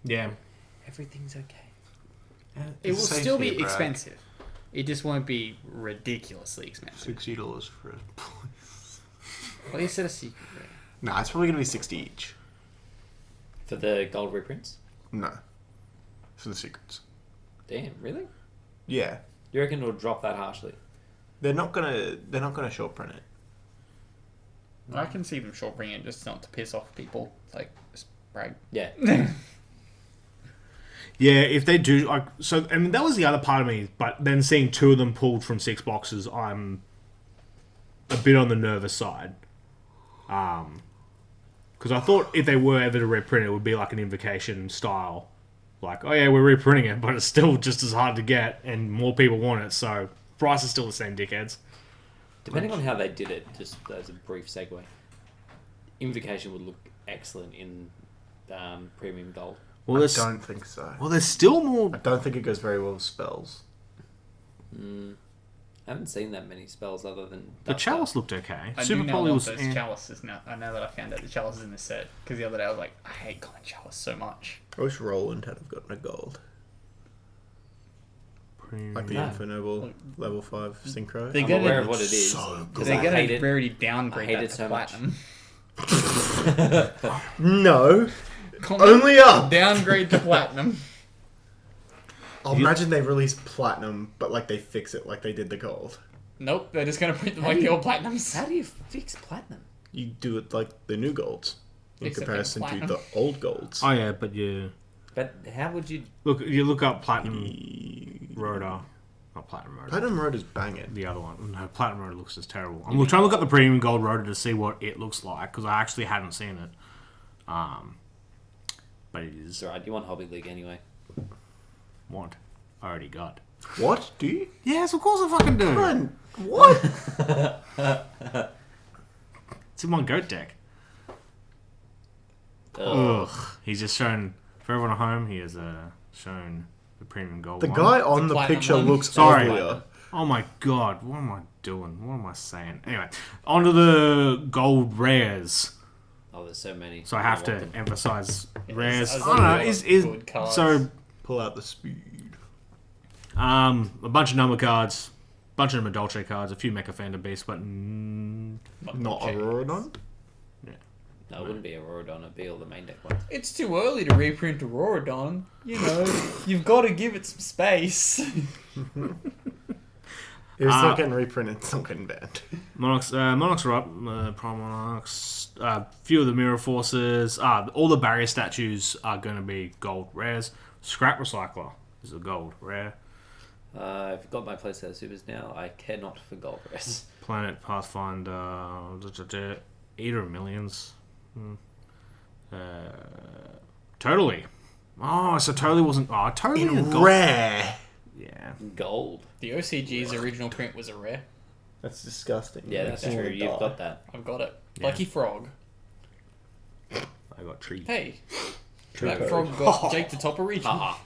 Yeah. Everything's okay. It will still be expensive. It just won't be ridiculously expensive. $60 for it. Well, you said a secret. Right? Nah, it's probably gonna be 60 each. For the gold reprints? No. For the secrets. Damn, really? Yeah. You reckon it'll drop that harshly? They're not gonna short print it. I can see them short bringing it just not to piss off people. Like, just brag. Yeah. Yeah, if they do, like, so, I mean, that was the other part of me, but then seeing 2 of them pulled from 6 boxes, I'm a bit on the nervous side. Because I thought if they were ever to reprint it, it would be like an invocation style. Like, oh yeah, we're reprinting it, but it's still just as hard to get, and more people want it, so price is still the same, dickheads. Depending on how they did it, just as a brief segue, Invocation would look excellent in Premium Gold. Well, I don't think so. Well, there's still more... I don't think it goes very well with spells. I haven't seen that many spells other than... The Chalice looked okay. I Super do now Poly want was... those chalices now. I know that I found out the chalice is in the set. Because the other day I was like, I hate common chalice so much. I wish Roland had have gotten a gold. Like the No. Infernoble level 5 synchro. They I'm get aware it- of what it is. so Because They're I going hate to it. rarity downgrade I hate that it to so much. platinum. No. Common Only up! downgrade to platinum. I'll imagine they release platinum, but like they fix it like they did the gold. Nope, they're just going to print them like the old platinums. How do you fix platinum? You do it like the new golds. In Except comparison to platinum. the old golds. Oh yeah, but you... But how would you... You look up Platinum Rotor. Not Platinum Rotor. Platinum Road is banging. The other one. No, Platinum Rotor looks just terrible. I'm trying to look up the Premium Gold Rotor to see what it looks like, because I actually hadn't seen it. But it It's is alright, you want Hobby League anyway. what I already got. What? Do you? Yes, of course I fucking do. Man, what? It's in my goat deck. Ugh. Ugh. He's just shown for everyone at home. He has shown the premium gold. The one. guy on the platinum picture one. looks Sorry. uglier. Oh my god, what am I doing? What am I saying? Anyway, onto the gold rares. Oh, there's so many. So I have want to them. emphasize rares. as I don't know. long Is as good cards. so Pull out the speed. a bunch of number cards, bunch of Dolce cards, a few Mecha Fender beasts, but Not Auroradon? No, it wouldn't be Auroradon, it'd be all the main deck ones. It's too early to reprint Auroradon. You know, you've got to give it some space. If it's not getting reprinted, it's not getting banned. Monarchs are up. Prime Monarchs. Few of the Mirror Forces. All the barrier statues are going to be gold rares. Scrap Recycler is a gold rare. I've got my playset supers now. I care not for gold rares. Planet Pathfinder. Eater of Millions. Totally. Oh, so Totally wasn't. Oh, Totally is gold. Rare. Yeah. Gold. The OCG's original print was a rare. That's disgusting. Yeah, that's Makes me true. wanna You've die. got that. I've got it. Yeah. Lucky Frog. I got Tree. Hey, Tree that Toad. frog got Jake to top a region. Haha.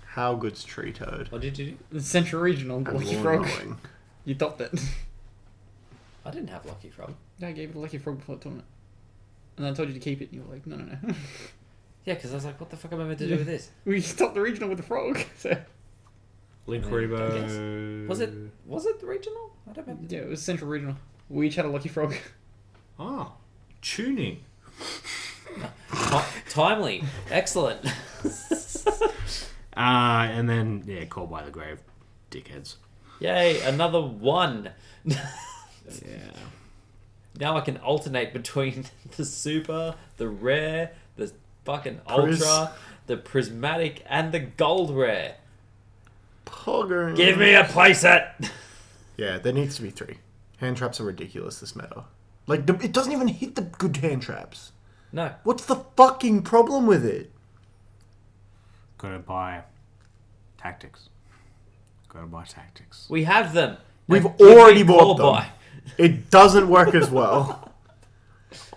How good's Tree Toad? What did you do? The Central Regional, And Lucky lawn Frog. mowing. You topped it. I didn't have Lucky Frog. Yeah, I gave it a Lucky Frog before the tournament. And I told you to keep it, and you were like, no. Yeah, because I was like, what the fuck am I meant to do with this? We topped the regional with the frog. So. Link I Rebo. Was it the regional? I don't remember. Yeah, it was Central Regional. We each had a Lucky Frog. Oh, tuning. Timely. Excellent. And then, Call by the Grave. Dickheads. Yay, another one. Yeah. Now I can alternate between the super, the rare, the fucking Pris- ultra, the prismatic, and the gold rare. Pogger. Give me a playset! Yeah, there needs to be 3. Hand traps are ridiculous this meta. Like, it doesn't even hit the good hand traps. No. What's the fucking problem with it? Gotta buy Tactics. Gotta buy Tactics. We have them. We've Now give already me bought Core them. Buy. It doesn't work as well.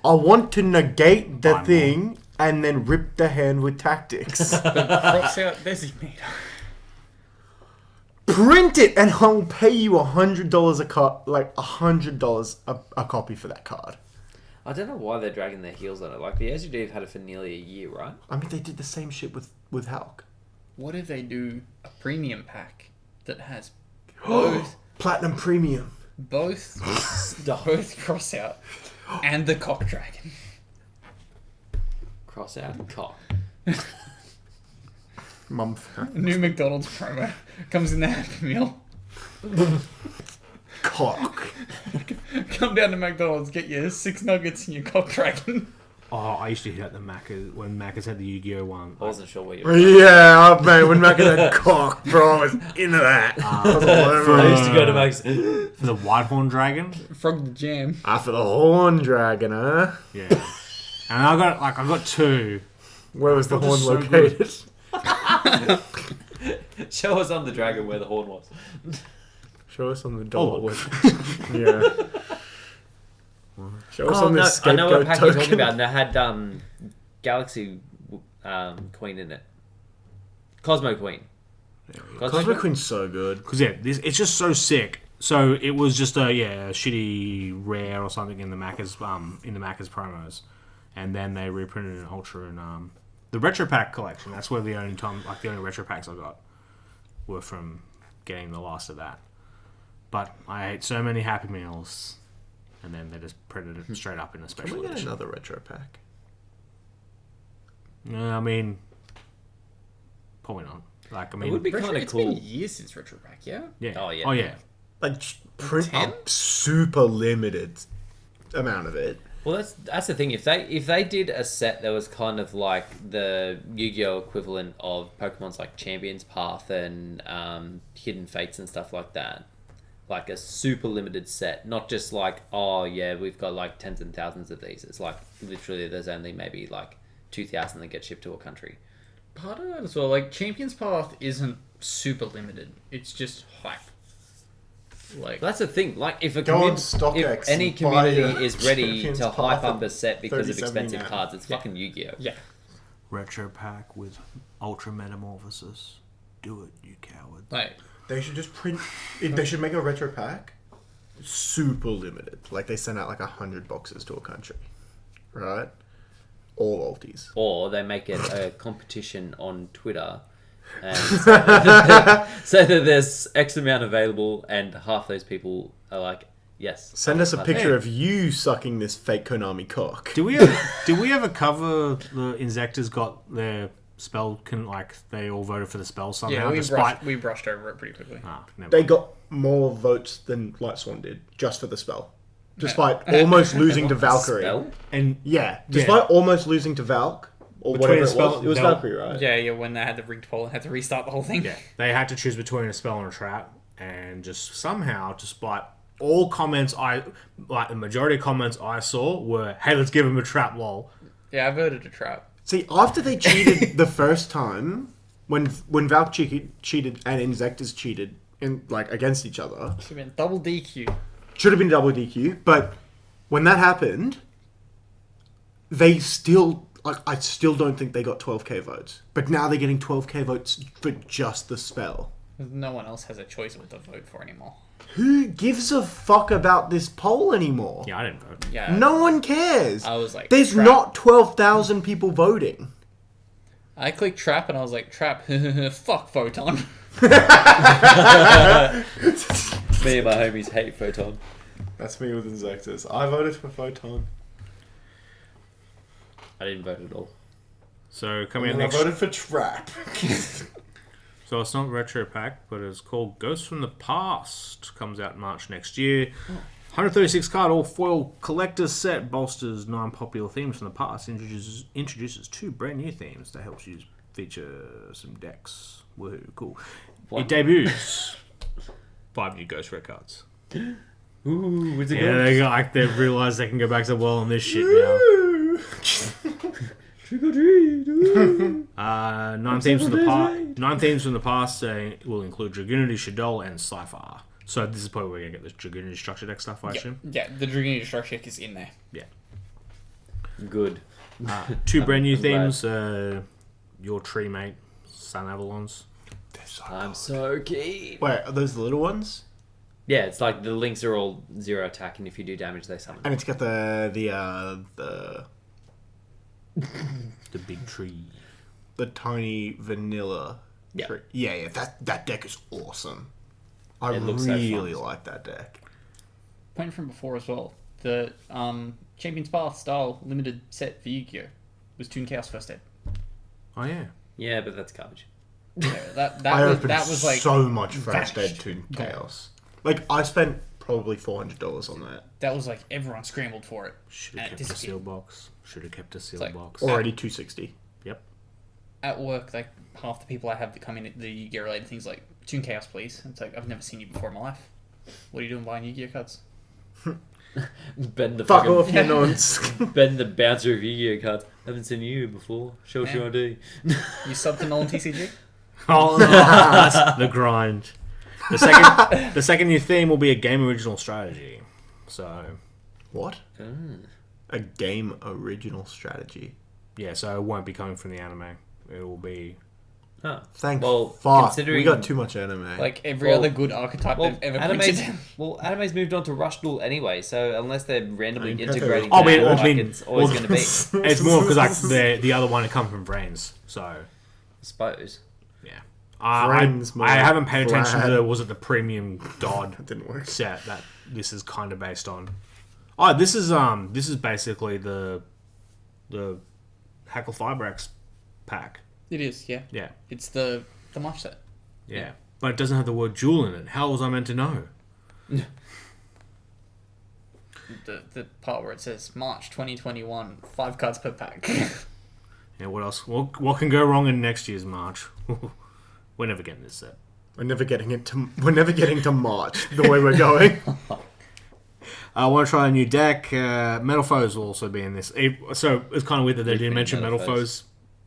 I want to negate the Buy more. thing and then rip the hand with Tactics. Cross out designator. Print it and I'll pay you $100 a card, like $100 a copy for that card. I don't know why they're dragging their heels on it. Like, the SUD have had it for nearly a year, right? I mean, they did the same shit with Hulk. What if they do a premium pack that has both Platinum Premium. both cross out and the cock dragon? Cross out cock. Mum. New McDonald's promo comes in the Happy Meal. Cock. Come down to McDonald's, get your 6 nuggets and your cock dragon. Oh, I used to hit at the Macca's when Macca's had the Yu-Gi-Oh one. I wasn't sure where you were. Yeah, mate, when Mac had cock, bro, I was into that. I was all over I it. used to go to Max. For the Whitehorn Dragon. Frog the jam. After the horn dragon, huh? Yeah. And I got 2. Where was the They're horn so located? Show us on the dragon where the horn was. Show us on the dollar. Oh. Yeah. Show us Oh, on no, this I know what scapegoat pack you're talking token. about. And it had Galaxy Queen in it. Cosmo Queen. Cosmic Queen's so good. Because it's just so sick. So it was just a shitty rare or something in the Macca's promos, and then they reprinted an Ultra and the Retro Pack collection. That's where the only Retro Packs I got were from getting the last of that. But I ate so many Happy Meals, and then they just printed it straight up in a Can special we get edition. another retro pack? I mean, probably not. Like, I mean, It would be kind of It's been cool. years since Retro Pack, yeah? yeah. Oh, yeah. Oh yeah. Like, print 10? a super limited amount of it. Well, that's the thing. If they did a set that was kind of like the Yu-Gi-Oh equivalent of Pokemon's like Champion's Path and Hidden Fates and stuff like that, like a super limited set, not just like, oh yeah, we've got like tens and thousands of these. It's like literally there's only maybe like 2,000 that get shipped to a country. Part of that as well. Like, Champions Path isn't super limited. It's just hype. Like, That's the thing. Like, if Go on StockX if any and buy community a is ready Champions to hype Path up a set because of 30.79. expensive cards, it's fucking Yu-Gi-Oh. yeah. Retro pack with Ultra Metamorphosis. Do it, you coward. Like, They should just print. They should make a retro pack, super limited. Like they send out like 100 boxes to a country, right? All Alties. Or they make it a competition on Twitter and say that there's X amount available, and half those people are like, yes. Send us a I'll picture take of you sucking this fake Konami cock. Did we ever cover the Insectors got their spell? They all voted for the spell somehow. yeah, we brushed over it pretty quickly. Never They mind. got more votes than Lightsworn did just for the spell, despite almost losing to Valkyrie. Spell? And Yeah, despite almost losing to Valk or Between whatever a it spell- was. It was no. Valkyrie, right? Yeah, when they had the rigged poll and had to restart the whole thing. yeah, they had to choose between a spell and a trap, and just somehow, despite all comments the majority of comments I saw were, "Hey, let's give him a trap, lol." Yeah, I voted a trap. See, after they cheated the first time, when Valk cheated and Insectors cheated against each other, Should have been double DQ. should have been double DQ. But when that happened, they still I still don't think they got 12k votes. But now they're getting 12k votes for just the spell. No one else has a choice of what to vote for anymore. Who gives a fuck about this poll anymore? Yeah, I didn't vote. Yeah. No one cares. I was like, There's trap. not 12,000 people voting. I clicked trap and I was like, trap, fuck Photon. Me and my homies hate Photon. That's me with Insectors. I voted for Photon. I didn't vote at all. So coming out And I next. voted for Trap. So it's not retro pack, but it's called Ghosts from the Past. Comes out March next year. 136 card all foil collector's set bolsters 9 popular themes from the past. Introduces 2 brand new themes that helps you feature some decks. Woohoo, cool. What? It debuts 5 new Ghost Red cards. Ooh, what's it Yeah, they've realised they can go back to the well on this shit now. Trick or treat. Ooh. 9 themes from the past. 9 themes from the past will include Dragoonity, Shadol, and Cypher. So this is probably where you're gonna get this Dragoonity structure deck stuff, I assume. Yeah, the Dragoon Destruction is in there. Yeah. Good. 2 brand new I'm glad. themes. Your tree mate, Sun Avalons. They're so I'm good. so keen. Wait, are those the little ones? Yeah, it's like the links are all 0 attack, and if you do damage, they summon. And it's got the The big tree. tiny vanilla. Yeah. tree. Yeah. That deck is awesome. I It looks so really fun. like that deck. Point from before as well. The Champions Path style limited set for Yu-Gi-Oh! Was Toon Chaos First Ed. Oh yeah. Yeah, but that's garbage. Yeah, I opened that was like so much First Ed vanished. to Chaos. Like I spent probably $400 on that. that was like everyone scrambled for it. Should And have it kept a disappeared. seal box. Should have kept a seal like- box. Already 260. Yep. At work, like half the people I have that come in the Yu-Gi-Oh! Related things like Toon Chaos, please. It's like I've never seen you before in my life. What are you doing buying Yu-Gi-Oh! Cards? Ben the Fuck fucking off, you nonce. Ben the bouncer of Yu-Gi-Oh cards. Haven't seen you before. Show us your ID. You sub to Nolan TCG? Oh, no, that's the grind. The second new theme will be a game original strategy. So What? A game original strategy. yeah, so it won't be coming from the anime. It will be. Huh. Thank Well, fuck. considering- We got too much anime. Like every Well- other good archetype Well, they've ever anime's, printed. anime's moved on to Rush Duel anyway, so unless they're randomly I mean, integrating Oh, that, I like, mean, it's always going to be, I It's more because like the other one had come from Brains. So suppose. yeah. Friends, I man. haven't paid attention to Brad. was it the premium Dodd That didn't work. set that this is kind of based on. Oh, this is basically the Hackle Fibrax pack. It is, yeah. Yeah, It's the March set. yeah, but it doesn't have the word jewel in it. How was I meant to know? The part where it says March 2021, 5 cards per pack. Yeah, what else? What can go wrong in next year's March? We're never getting this set. We're never getting to March the way we're going. I want to try a new deck. Metal Foes will also be in this. So it's kind of weird that they didn't mention Metal Foes.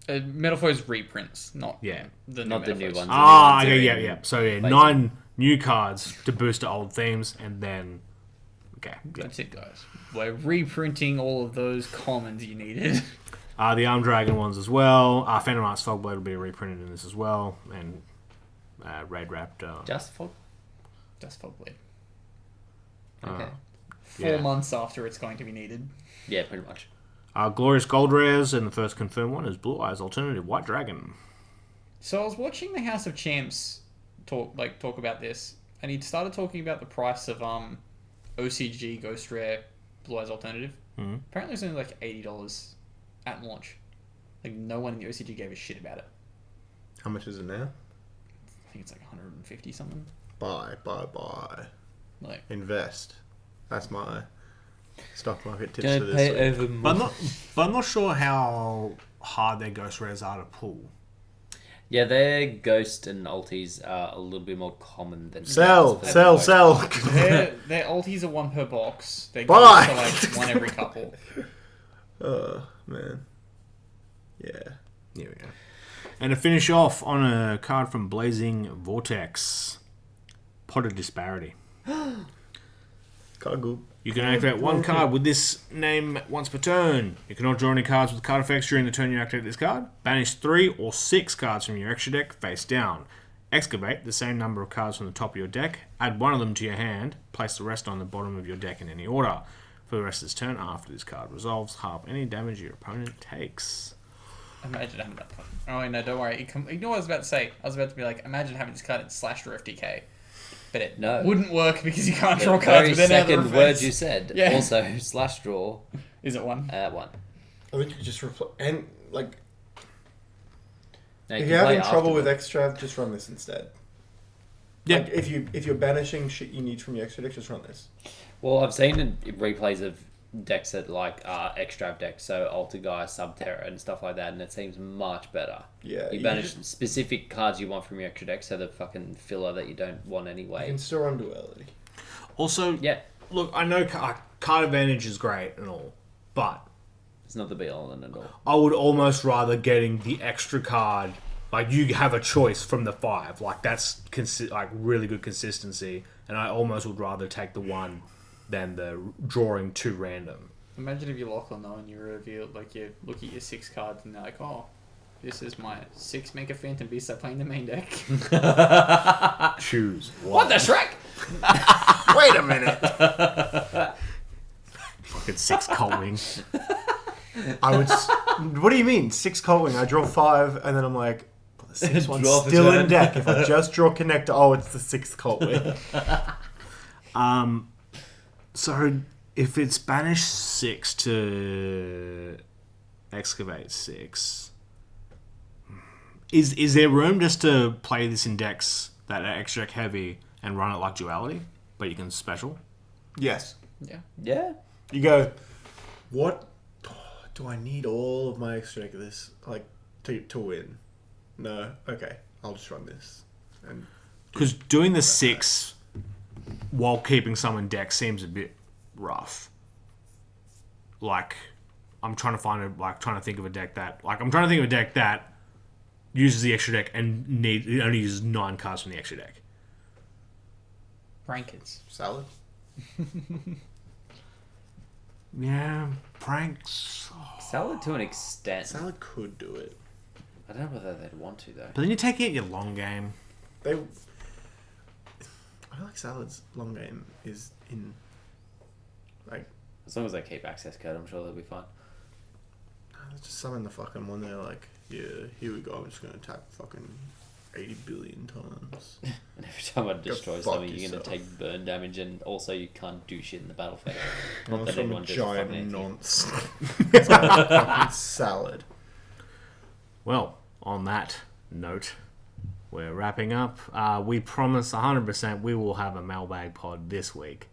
Metal Foes reprints, not Yeah. the new Not the Metal new Foes. ones. Ah, The new okay, ones are yeah. in So yeah, Plating. 9 new cards to boost to old themes, and then okay. Yeah. That's it, guys. We're reprinting all of those commons you needed. The Armed Dragon ones as well. Phantom Arts Fogblade will be reprinted in this as well, and Raid Raptor. Just for Just Fogblade. okay. 4 months after it's going to be needed. Yeah, pretty much. Glorious Gold Rares, and the first confirmed one is Blue Eyes Alternative White Dragon. So I was watching the House of Champs talk about this, and he started talking about the price of OCG Ghost Rare Blue Eyes Alternative. Mhm. Apparently it's only like $80 at launch. Like no one in the OCG gave a shit about it. How much is it now? I think it's like 150 something. Buy. Like Invest. That's my stock market tips Don't for this pay week. over But I'm not sure how hard their Ghost Rares are to pull. Yeah, their Ghost and Ultis are a little bit more common than Sell. their ultis are 1 per box. Their Buy. ghosts are like 1 every couple. Oh, man. Yeah. Here we go. And to finish off on a card from Blazing Vortex, Pot of Disparity. Card good. You can activate 1 card with this name once per turn. You cannot draw any cards with card effects during the turn you activate this card. Banish 3 or 6 cards from your extra deck face down. Excavate the same number of cards from the top of your deck. Add 1 of them to your hand. Place the rest on the bottom of your deck in any order. For the rest of this turn, after this card resolves, half any damage your opponent takes. Imagine having that. Oh no, don't worry. Ignore what I was about to say. I was about to be like, imagine having this card in Slash or FTK. But it wouldn't work because you can't draw The cards very with any other second word effects. you said. Yeah. Also, slash draw Is it 1? at 1. I think you just and like Now, if can you're play having trouble with afterward. extra, just run this instead. Yeah. Like if you're banishing shit you need from your extra deck, just run this. Well, I've seen replays of decks that like are extract decks, so Alter Gaia, Subterra, and stuff like that, and it seems much better. Yeah. You banish specific cards you want from your extra deck, so the fucking filler that you don't want You anyway. can still run duality. Also, Yeah, look, I know card advantage is great and all, but it's not the be all and end all. I would almost rather getting the extra card. Like, you have a choice from the 5. Like, that's like really good consistency. And I almost would rather take the 1 than the drawing 2 random. Imagine if you lock on though and you reveal, like, you look at your 6 cards and they're like, oh, this is my 6 Mega Phantom Beast I play in the main deck. Choose. What the Shrek? Wait a minute. Fucking 6 Cold Wing. What do you mean? 6 Cold Wing. I draw 5 and then I'm like, well, the 6th one's Draw for still in turn. deck. If I just draw Connector, oh, it's the 6th Cold Wing. So, if it's banish 6 to excavate 6, is there room just to play this in decks that are extra deck heavy and run it like duality, but you can special? Yes. Yeah. Yeah. You go, what do I need all of my extra deck of this like to win? No. Okay. I'll just run this. And Because doing the 6 while keeping some in deck seems a bit rough. Like, I'm trying to think of a deck that uses the extra deck and it only uses 9 cards from the extra deck. Rankins. salad. Yeah, pranks. Salad to an extent. Salad could do it. I don't know whether they'd want to though. But then you're taking it your long game. I feel like Salad's long game is in like As long as they keep access code, I'm sure they'll be fine. let's just summon the fucking one there like, yeah, here we go, I'm just gonna attack fucking 80 billion times. And every time I destroy fuck something, you're yourself. going to take burn damage, and also you can't do shit in the battle phase. Not Also, that I'm anyone a does fucking giant anything. nonce. It's like a fucking salad. Well, on that note, we're wrapping up. We promise 100% we will have a mailbag pod this week.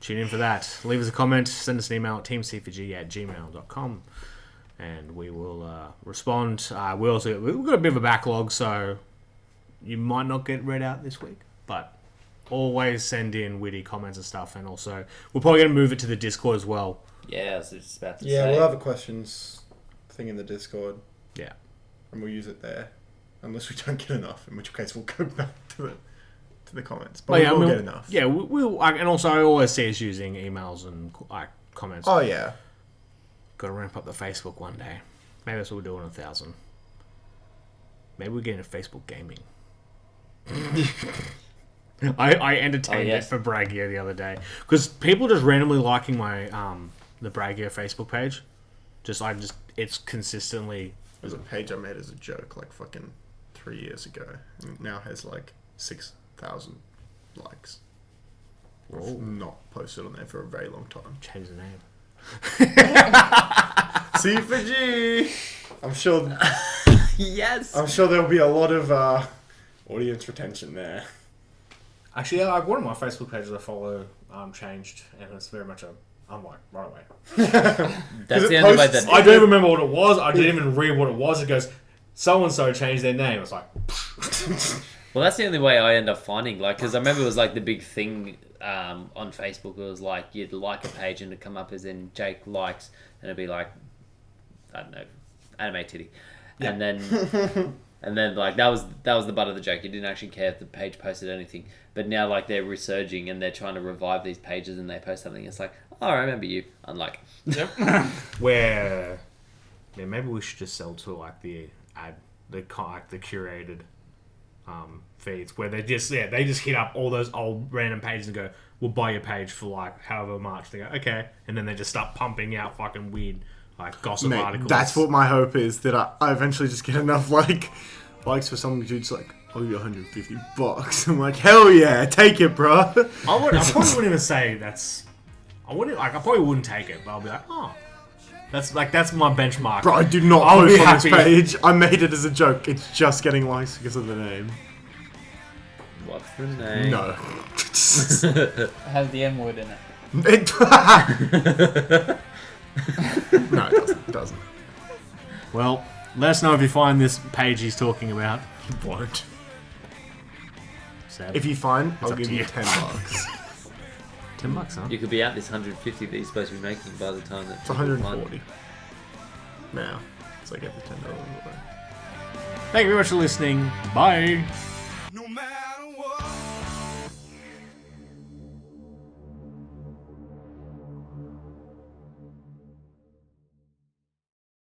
Tune in for that. Leave us a comment. Send us an email at teamc4g@gmail.com. And we will respond. We've got a bit of a backlog, so you might not get read out this week. But always send in witty comments and stuff, and also we're probably going to move it to the Discord as well. Yeah, I was just about to Yeah, say. we'll have a questions thing in the Discord. Yeah. And we'll use it there. Unless we don't get enough, in which case we'll go back to the comments. But yeah, we'll get enough. Yeah, we'll and also I always see us using emails and comments. Oh, yeah. Got to ramp up the Facebook one day. Maybe that's what we're doing 1,000. Maybe we're getting into Facebook gaming. I entertained it for Braggia the other day because people just randomly liking my the Braggia Facebook page. It's consistently. There's a page I made as a joke like fucking 3 years ago, and it now has like 6,000 likes. I've not posted on there for a very long time. Change the name. C4G. I'm sure. Yes. I'm sure there'll be a lot of audience retention there. Actually, yeah, like one of my Facebook pages I follow changed, and it's very much I'm like right away. That's the only way that... I don't remember what it was. I didn't even read what it was. It goes, so and so changed their name. It's like, Well, that's the only way I end up finding, like, because I remember it was like the big thing on Facebook. It was like you'd like a page and it'd come up as in Jake likes, and it'd be like, I don't know, anime titty, Yeah. and then like that was the butt of the joke. You didn't actually care if the page posted anything. But now like they're resurging and they're trying to revive these pages and they post something. It's like, oh, I remember you. Unlike, where, yeah, maybe we should just sell to like the curated feeds where they just hit up all those old random pages and go, we'll buy your page for like however much. They go, okay, and then they just start pumping out fucking weird like gossip articles. That's what my hope is, that I eventually just get enough likes for some dude's like, oh, you $150. I'm like, hell yeah, take it, bro. I probably wouldn't even say that's. I probably wouldn't take it, but I'll be like, oh, that's my benchmark. Bro, I do not I'll post be on this happy. page. I made it as a joke. It's just getting likes because of the name. what's the name? No. It has the M word in it. No, it doesn't. Well, let us know if you find this page he's talking about. It won't. Sad. If you find, I'll up give to you you. $10. $10, huh? You could be out this 150 that you're supposed to be making by the time that It's 140 now. So I get the $10 away. Thank you very much for listening. Bye.